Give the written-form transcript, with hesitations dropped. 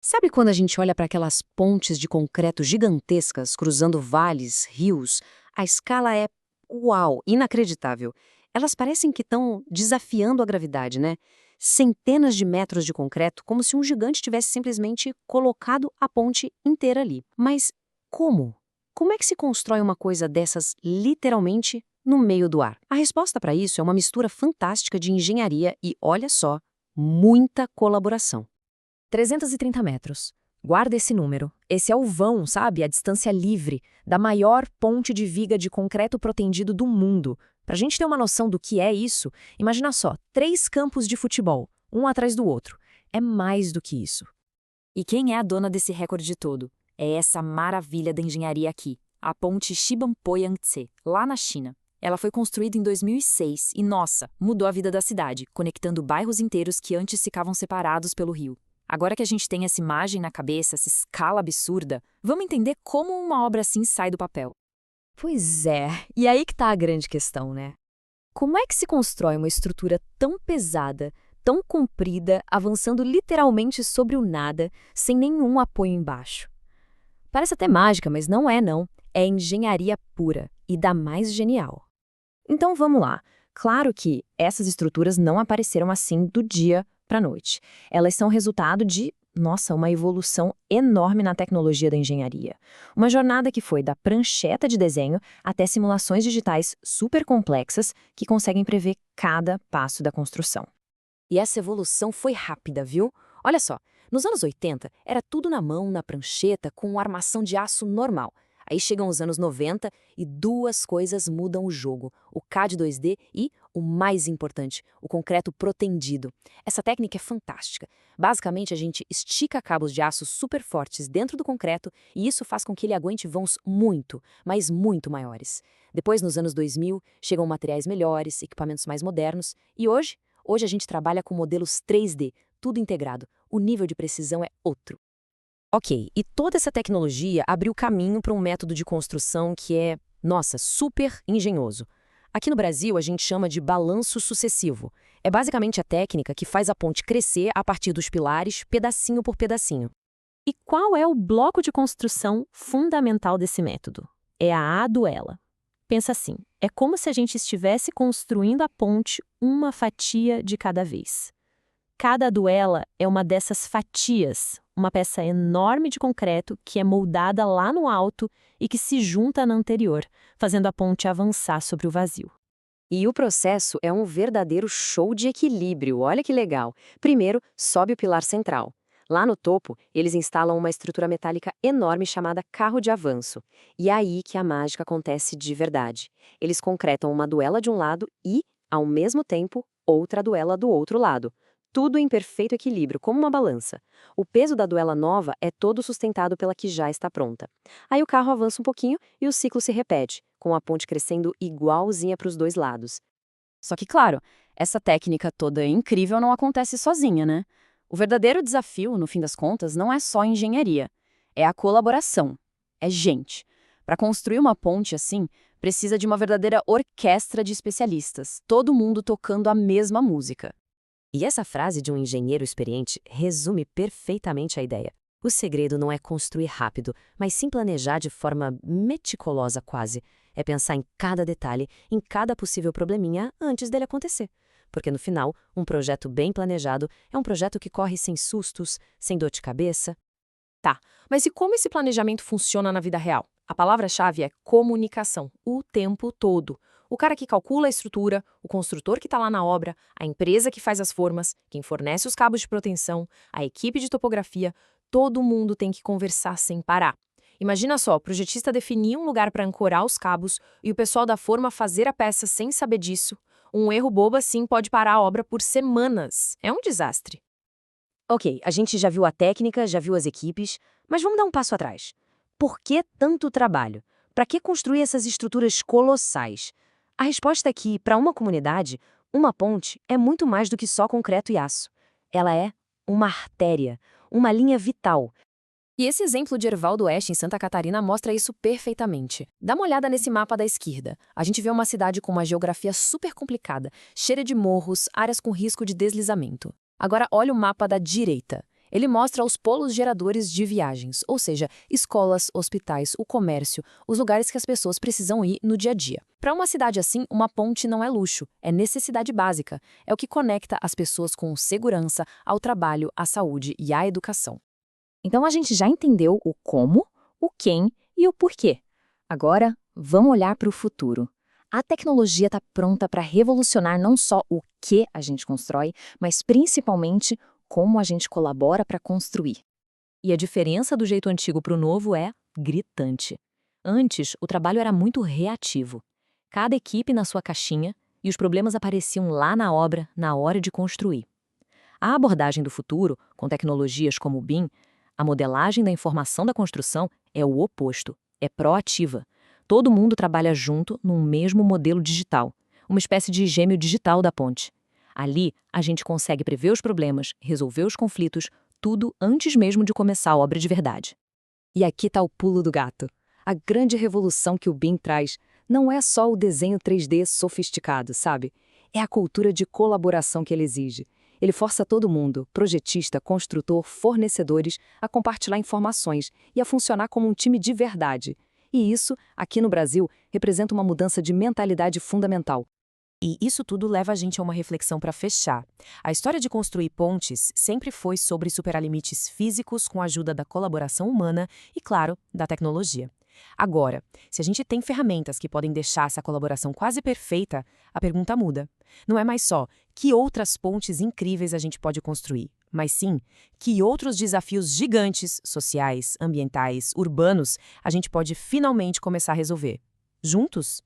Sabe quando a gente olha para aquelas pontes de concreto gigantescas cruzando vales, rios? A escala é, uau, inacreditável. Elas parecem que estão desafiando a gravidade, né? Centenas de metros de concreto, como se um gigante tivesse simplesmente colocado a ponte inteira ali. Mas como? Como é que se constrói uma coisa dessas literalmente no meio do ar? A resposta para isso é uma mistura fantástica de engenharia e, olha só, muita colaboração. 330 metros. Guarda esse número. Esse é o vão, sabe? A distância livre da maior ponte de viga de concreto protendido do mundo. Para a gente ter uma noção do que é isso, imagina só, 3 campos de futebol, um atrás do outro. É mais do que isso. E quem é a dona desse recorde todo? É essa maravilha da engenharia aqui, a ponte Xibanpo-Yangtze, lá na China. Ela foi construída em 2006 e, nossa, mudou a vida da cidade, conectando bairros inteiros que antes ficavam separados pelo rio. Agora que a gente tem essa imagem na cabeça, essa escala absurda, vamos entender como uma obra assim sai do papel. Pois é, e aí que tá a grande questão, né? Como é que se constrói uma estrutura tão pesada, tão comprida, avançando literalmente sobre o nada, sem nenhum apoio embaixo? Parece até mágica, mas não é não. É engenharia pura e da mais genial. Então vamos lá. Claro que essas estruturas não apareceram assim do dia para a noite. Elas são resultado de, nossa, uma evolução enorme na tecnologia da engenharia. Uma jornada que foi da prancheta de desenho até simulações digitais super complexas que conseguem prever cada passo da construção. E essa evolução foi rápida, viu? Olha só, nos anos 80 era tudo na mão, na prancheta, com armação de aço normal. Aí chegam os anos 90 e duas coisas mudam o jogo: o CAD 2D e, o mais importante, o concreto protendido. Essa técnica é fantástica. Basicamente, a gente estica cabos de aço super fortes dentro do concreto e isso faz com que ele aguente vãos muito, mas muito maiores. Depois, nos anos 2000, chegam materiais melhores, equipamentos mais modernos e hoje a gente trabalha com modelos 3D, tudo integrado. O nível de precisão é outro. Ok, e toda essa tecnologia abriu caminho para um método de construção que é, nossa, super engenhoso. Aqui no Brasil, a gente chama de balanço sucessivo. É basicamente a técnica que faz a ponte crescer a partir dos pilares, pedacinho por pedacinho. E qual é o bloco de construção fundamental desse método? É a aduela. Pensa assim, é como se a gente estivesse construindo a ponte uma fatia de cada vez. Cada aduela é uma dessas fatias, uma peça enorme de concreto que é moldada lá no alto e que se junta na anterior, fazendo a ponte avançar sobre o vazio. E o processo é um verdadeiro show de equilíbrio, olha que legal. Primeiro, sobe o pilar central. Lá no topo, eles instalam uma estrutura metálica enorme chamada carro de avanço. E é aí que a mágica acontece de verdade. Eles concretam uma duela de um lado e, ao mesmo tempo, outra duela do outro lado. Tudo em perfeito equilíbrio, como uma balança. O peso da duela nova é todo sustentado pela que já está pronta. Aí o carro avança um pouquinho e o ciclo se repete, com a ponte crescendo igualzinha para os dois lados. Só que, claro, essa técnica toda incrível não acontece sozinha, né? O verdadeiro desafio, no fim das contas, não é só engenharia. É a colaboração. É gente. Para construir uma ponte assim, precisa de uma verdadeira orquestra de especialistas, todo mundo tocando a mesma música. E essa frase de um engenheiro experiente resume perfeitamente a ideia. O segredo não é construir rápido, mas sim planejar de forma meticulosa quase. É pensar em cada detalhe, em cada possível probleminha antes dele acontecer. Porque no final, um projeto bem planejado é um projeto que corre sem sustos, sem dor de cabeça. Tá, mas e como esse planejamento funciona na vida real? A palavra-chave é comunicação, o tempo todo. O cara que calcula a estrutura, o construtor que está lá na obra, a empresa que faz as formas, quem fornece os cabos de proteção, a equipe de topografia, todo mundo tem que conversar sem parar. Imagina só, o projetista definir um lugar para ancorar os cabos e o pessoal da forma fazer a peça sem saber disso. Um erro bobo assim pode parar a obra por semanas. É um desastre. Ok, a gente já viu a técnica, já viu as equipes, mas vamos dar um passo atrás. Por que tanto trabalho? Para que construir essas estruturas colossais? A resposta é que, para uma comunidade, uma ponte é muito mais do que só concreto e aço. Ela é uma artéria, uma linha vital. E esse exemplo de Erval do Oeste, em Santa Catarina, mostra isso perfeitamente. Dá uma olhada nesse mapa da esquerda. A gente vê uma cidade com uma geografia super complicada, cheia de morros, áreas com risco de deslizamento. Agora olha o mapa da direita. Ele mostra os polos geradores de viagens, ou seja, escolas, hospitais, o comércio, os lugares que as pessoas precisam ir no dia a dia. Para uma cidade assim, uma ponte não é luxo, é necessidade básica. É o que conecta as pessoas com segurança, ao trabalho, à saúde e à educação. Então a gente já entendeu o como, o quem e o porquê. Agora, vamos olhar para o futuro. A tecnologia está pronta para revolucionar não só o que a gente constrói, mas principalmente como a gente colabora para construir. E a diferença do jeito antigo para o novo é gritante. Antes, o trabalho era muito reativo. Cada equipe na sua caixinha e os problemas apareciam lá na obra, na hora de construir. A abordagem do futuro, com tecnologias como o BIM, a modelagem da informação da construção é o oposto, é proativa. Todo mundo trabalha junto num mesmo modelo digital, uma espécie de gêmeo digital da ponte. Ali, a gente consegue prever os problemas, resolver os conflitos, tudo antes mesmo de começar a obra de verdade. E aqui está o pulo do gato. A grande revolução que o BIM traz não é só o desenho 3D sofisticado, sabe? É a cultura de colaboração que ele exige. Ele força todo mundo, projetista, construtor, fornecedores, a compartilhar informações e a funcionar como um time de verdade. E isso, aqui no Brasil, representa uma mudança de mentalidade fundamental. E isso tudo leva a gente a uma reflexão para fechar. A história de construir pontes sempre foi sobre superar limites físicos com a ajuda da colaboração humana e, claro, da tecnologia. Agora, se a gente tem ferramentas que podem deixar essa colaboração quase perfeita, a pergunta muda. Não é mais só que outras pontes incríveis a gente pode construir, mas sim que outros desafios gigantes, sociais, ambientais, urbanos, a gente pode finalmente começar a resolver. Juntos?